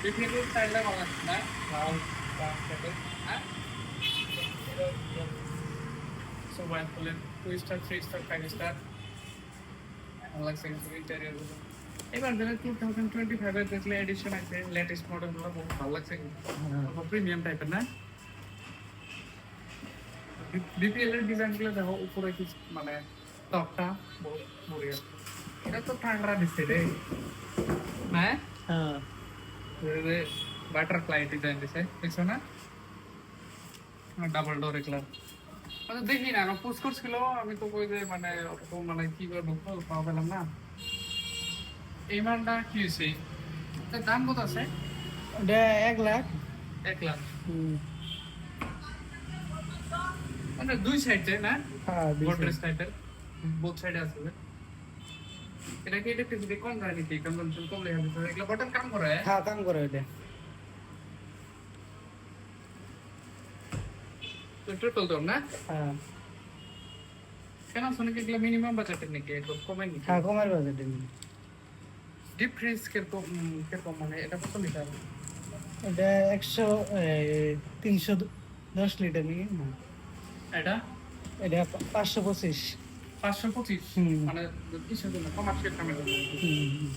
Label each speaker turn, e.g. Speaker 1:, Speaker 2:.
Speaker 1: Definite টাইলটা ভালো লাগছে না লাল সেটে হ্যাঁ সো ওয়ান ফুলের 2 স্টার 3 স্টার 5 স্টার ভালো লাগছে কিন্তু ইন্টেরিয়র গুলো এবার যেটা 2025 এর দেখলে এডিশন আছে লেটেস্ট মডেল গুলো বহুত ভালো লাগছে কিন্তু প্রিমিয়াম টাইপের না বিপিএল এর ডিজাইন গুলো দেখো উপরে কি মানে টপটা বড়িয়া এটা তো ঠান্ডা দিচ্ছে রে না
Speaker 2: হ্যাঁ
Speaker 1: বাটারফ্লাই ডিজাইন দিছে দেখছো না ডাবল ডোর এগুলা মানে দেখি না আমার পোস্ট করছিল আমি তো কই যে মানে ওরকম মানে কি করে ঢুকবো পাওয়া পেলাম না এই মালটা কি হয়েছে তার দাম কত আছে
Speaker 2: এটা 1,00,000
Speaker 1: 1 লাখ
Speaker 2: হুম
Speaker 1: মানে দুই সাইডে না
Speaker 2: হ্যাঁ
Speaker 1: গোদরেজ টাইপের বোথ সাইডে আছে এটা কি ইলেকট্রিসিটি কম যায় নাকি কনজাম্পশন কম লেগে আছে এগুলো বটন কাম করে
Speaker 2: হ্যাঁ কাম করে এটা
Speaker 1: তো ট্রিপল ডোর না
Speaker 2: হ্যাঁ
Speaker 1: কেন সোনিক এগুলো মিনিমাম বাজেটের নাকি একটু কমে নাকি
Speaker 2: হ্যাঁ কমের বাজেটে
Speaker 1: ডিপ ফ্রিজ কিরকম মানে এটা কত লিটার
Speaker 2: এটা 310 লিটার নাকি না
Speaker 1: এটা
Speaker 2: এটা 525
Speaker 1: 525
Speaker 2: হুম।
Speaker 1: মানে কিসের জন্য কমার্শিয়াল কামের জন্য
Speaker 2: হুম